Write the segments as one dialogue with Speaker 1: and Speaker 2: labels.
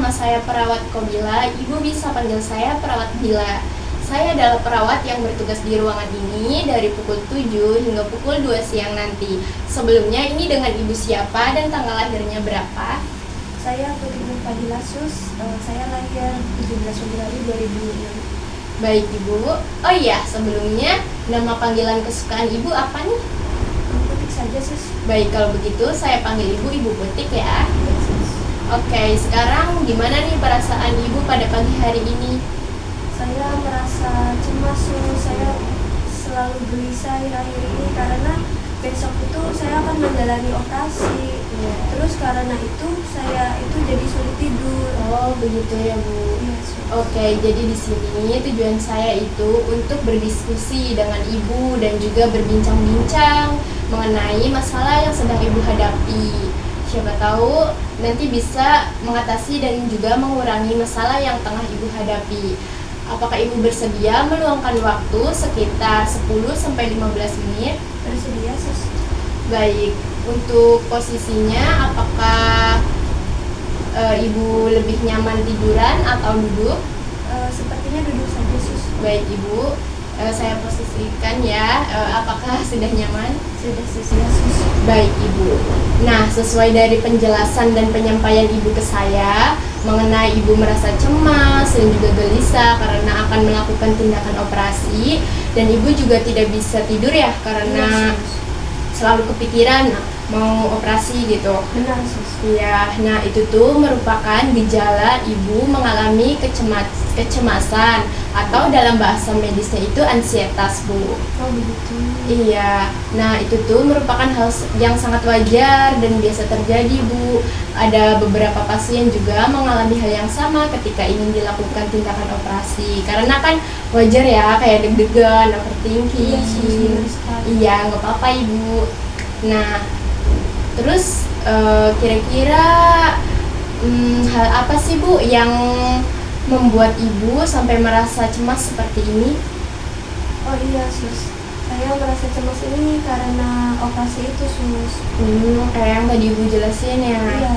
Speaker 1: nama saya perawat Kobila, Ibu bisa panggil saya perawat Bila. Saya adalah perawat yang bertugas di ruangan ini dari pukul 7 hingga pukul 2 siang nanti. Sebelumnya ini dengan Ibu siapa dan tanggal lahirnya berapa?
Speaker 2: Saya Putri Nur Fadila Sus, saya lahir 17 Februari 2006.
Speaker 1: Baik Ibu. Oh iya, sebelumnya nama panggilan kesukaan Ibu apa nih?
Speaker 2: Putik saja Sus.
Speaker 1: Baik, kalau begitu saya panggil Ibu Putik ya.
Speaker 2: Ya Sus.
Speaker 1: Oke, sekarang gimana nih perasaan Ibu pada pagi hari ini?
Speaker 2: Saya merasa cemas Sus, saya selalu gelisah akhir-akhir ini karena besok itu saya akan menjalani operasi. Terus karena itu saya itu jadi sulit tidur.
Speaker 1: Oh, begitu ya Bu.
Speaker 2: Iya Sus.
Speaker 1: Oke, jadi di sini tujuan saya itu untuk berdiskusi dengan Ibu dan juga berbincang-bincang mengenai masalah yang sedang Ibu hadapi. Siapa tahu nanti bisa mengatasi dan juga mengurangi masalah yang tengah Ibu hadapi. Apakah Ibu bersedia meluangkan waktu sekitar 10-15 menit?
Speaker 2: Bersedia Sus.
Speaker 1: Baik, untuk posisinya apakah Ibu lebih nyaman tiduran atau duduk?
Speaker 2: Sepertinya duduk saja Sus.
Speaker 1: Baik Ibu, saya posisikan ya, apakah sudah nyaman?
Speaker 2: Sudah Sus. Ya Sus.
Speaker 1: Baik Ibu. Nah, sesuai dari penjelasan dan penyampaian Ibu ke saya mengenai Ibu merasa cemas dan juga gelisah karena akan melakukan tindakan operasi, dan Ibu juga tidak bisa tidur ya karena
Speaker 2: Iya, Sus.
Speaker 1: selalu kepikiran mau operasi gitu.
Speaker 2: Benar Sus.
Speaker 1: Ya, nah itu tuh merupakan gejala Ibu mengalami kecemasan atau dalam bahasa medisnya itu ansietas Bu.
Speaker 2: Oh begitu.
Speaker 1: Iya, nah itu tuh merupakan hal yang sangat wajar dan biasa terjadi Bu. Ada beberapa pasien juga mengalami hal yang sama ketika ingin dilakukan tindakan operasi. Karena kan wajar ya, kayak deg-degan, overthinking.
Speaker 2: Iya, Sus, benar sekali.
Speaker 1: Iya, nggak apa-apa Ibu. Nah, terus kira-kira hal apa sih Bu yang membuat Ibu sampai merasa cemas seperti ini?
Speaker 2: Oh iya Sus, saya merasa cemas ini karena operasi itu Sus.
Speaker 1: Kayak yang tadi Ibu jelasin ya.
Speaker 2: Iya.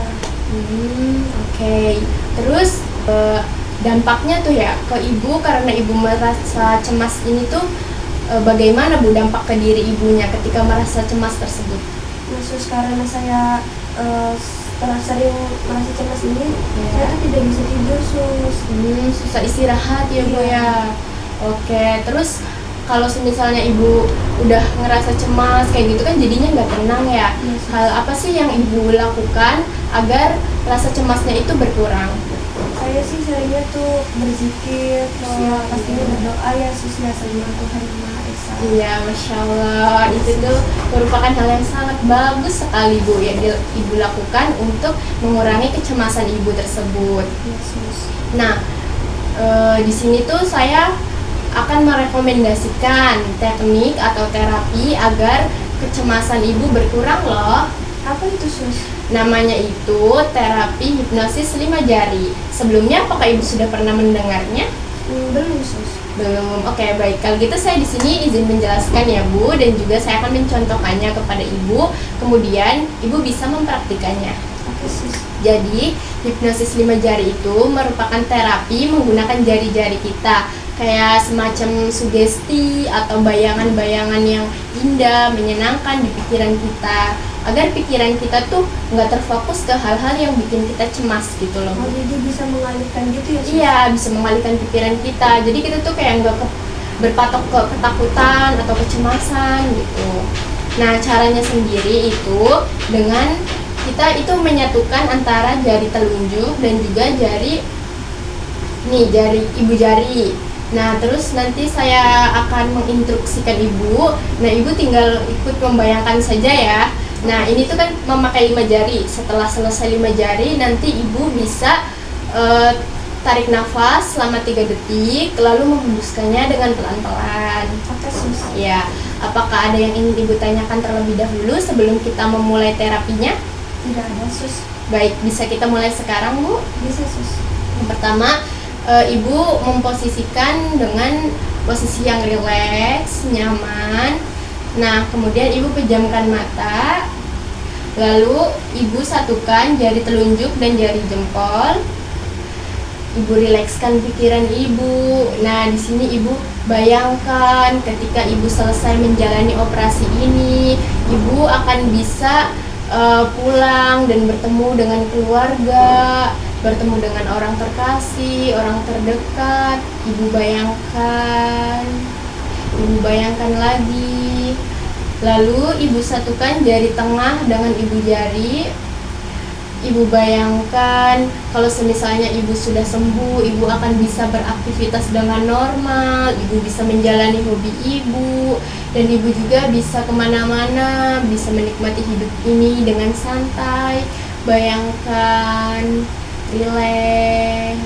Speaker 1: Oke. Terus dampaknya tuh ya ke Ibu karena Ibu merasa cemas ini tuh bagaimana Bu dampak ke diri Ibunya ketika merasa cemas tersebut?
Speaker 2: Nah Sus, karena saya setelah sering merasa cemas ini,
Speaker 1: Ya.
Speaker 2: saya tuh tidak bisa tidur Sus.
Speaker 1: Susah istirahat ya Bu
Speaker 2: Iya.
Speaker 1: ya. Oke. Terus kalau misalnya Ibu udah ngerasa cemas kayak gitu kan jadinya nggak tenang ya.
Speaker 2: Iya, Sus.
Speaker 1: Hal apa sih yang Ibu lakukan agar rasa cemasnya itu berkurang?
Speaker 2: Saya sih seringnya tuh berzikir, terus ya
Speaker 1: Oh,
Speaker 2: pastinya
Speaker 1: iya.
Speaker 2: berdoa ya Sus ya sama Tuhan Yang Maha Esa.
Speaker 1: Iya, Masya Allah, itu tuh merupakan hal yang sangat bagus sekali Bu yang Ibu lakukan untuk mengurangi kecemasan Ibu tersebut.
Speaker 2: Iya Sus.
Speaker 1: Nah, di sini tuh saya akan merekomendasikan teknik atau terapi agar kecemasan Ibu berkurang loh.
Speaker 2: Apa itu Sus?
Speaker 1: Namanya itu terapi hipnosis 5 jari. Sebelumnya apakah Ibu sudah pernah mendengarnya?
Speaker 2: Belum Sus.
Speaker 1: Belum. Oke, baik. Kalau gitu saya di sini izin menjelaskan ya, Bu, dan juga saya akan mencontohkannya kepada Ibu. Kemudian Ibu bisa mempraktikannya.
Speaker 2: Oke Sus.
Speaker 1: Jadi, hipnosis 5 jari itu merupakan terapi menggunakan jari-jari kita. Kayak semacam sugesti atau bayangan-bayangan yang indah, menyenangkan di pikiran kita. Agar pikiran kita tuh nggak terfokus ke hal-hal yang bikin kita cemas gitu loh.
Speaker 2: Oh jadi bisa mengalihkan gitu ya Sus?
Speaker 1: Iya, bisa mengalihkan pikiran kita. Jadi kita tuh kayak nggak berpatok ke ketakutan atau kecemasan gitu. Nah, caranya sendiri itu dengan kita itu menyatukan antara jari telunjuk dan juga jari ibu jari. Nah, terus nanti saya akan menginstruksikan Ibu. Nah, Ibu tinggal ikut membayangkan saja ya. Nah, ini tuh kan memakai 5 jari. Setelah selesai 5 jari, nanti Ibu bisa tarik nafas selama 3 detik, lalu menghembuskannya dengan pelan-pelan.
Speaker 2: Oke Sus.
Speaker 1: Ya, apakah ada yang ingin Ibu tanyakan terlebih dahulu sebelum kita memulai terapinya?
Speaker 2: Tidak ada Sus.
Speaker 1: Baik, bisa kita mulai sekarang, Bu.
Speaker 2: Bisa Sus.
Speaker 1: Yang pertama, Ibu memposisikan dengan posisi yang rileks, nyaman. Nah, kemudian Ibu pejamkan mata. Lalu Ibu satukan jari telunjuk dan jari jempol. ibu rilekskan pikiran ibu. Nah, di sini ibu bayangkan ketika ibu selesai menjalani operasi ini, ibu akan bisa pulang dan bertemu dengan keluarga, bertemu dengan orang terkasih, orang terdekat. Ibu bayangkan lagi. Lalu ibu satukan jari tengah dengan ibu jari. Ibu bayangkan kalau semisalnya ibu sudah sembuh, ibu akan bisa beraktivitas dengan normal, ibu bisa menjalani hobi ibu, dan ibu juga bisa kemana-mana, bisa menikmati hidup ini dengan santai. Bayangkan, relax.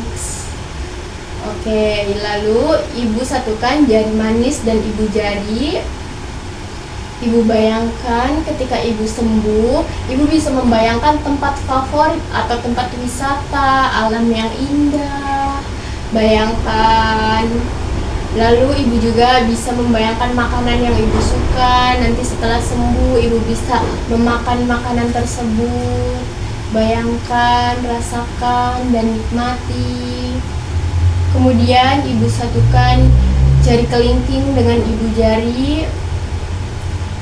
Speaker 1: Oke, lalu ibu satukan jari manis dan ibu jari. Ibu bayangkan ketika ibu sembuh, ibu bisa membayangkan tempat favorit atau tempat wisata, alam yang indah. Bayangkan. Lalu ibu juga bisa membayangkan makanan yang ibu suka. Nanti setelah sembuh, ibu bisa memakan makanan tersebut. Bayangkan, rasakan, dan nikmati. Kemudian ibu satukan jari kelingking dengan ibu jari.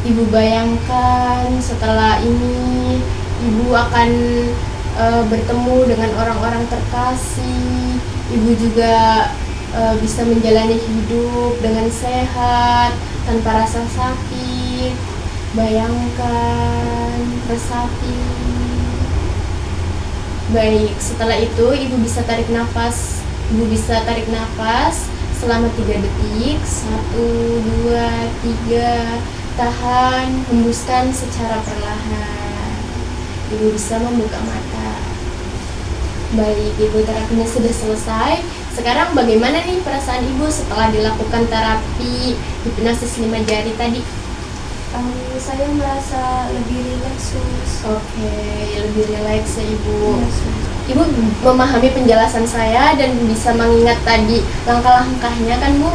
Speaker 1: Ibu bayangkan setelah ini ibu akan bertemu dengan orang-orang terkasih. Ibu juga bisa menjalani hidup dengan sehat tanpa rasa sakit. Bayangkan, resapi. Baik, setelah itu ibu bisa tarik nafas. Ibu bisa tarik nafas selama 3 detik. 1, 2, 3. Tahan, hembuskan secara perlahan. Ibu bisa membuka mata. Baik, ibu, terapinya sudah selesai. Sekarang bagaimana nih perasaan ibu setelah dilakukan terapi hipnosis 5 jari tadi?
Speaker 2: Saya merasa lebih rileks, Sus.
Speaker 1: Oke, lebih rileks ya ibu.
Speaker 2: Iya, Sus.
Speaker 1: Ibu memahami penjelasan saya dan bisa mengingat tadi langkah-langkahnya kan, Bu?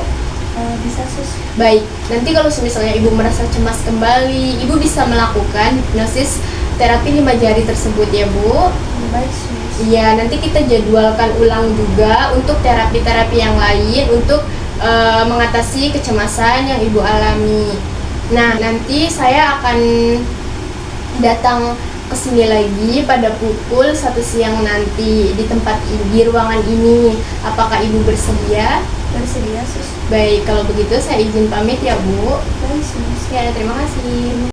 Speaker 2: Bisa, Sus.
Speaker 1: Baik, nanti kalau misalnya ibu merasa cemas kembali, ibu bisa melakukan hipnosis terapi 5 jari tersebut ya, Bu.
Speaker 2: Baik, Sus.
Speaker 1: Iya, nanti kita jadwalkan ulang juga untuk terapi-terapi yang lain untuk mengatasi kecemasan yang ibu alami. Nah, nanti saya akan datang ke sini lagi pada pukul 1 siang nanti di tempat di ruangan ini. Apakah ibu bersedia?
Speaker 2: Bersedia, Sus.
Speaker 1: Baik, kalau begitu saya izin pamit ya, Bu.
Speaker 2: Baik, Sus.
Speaker 1: Ya, terima kasih.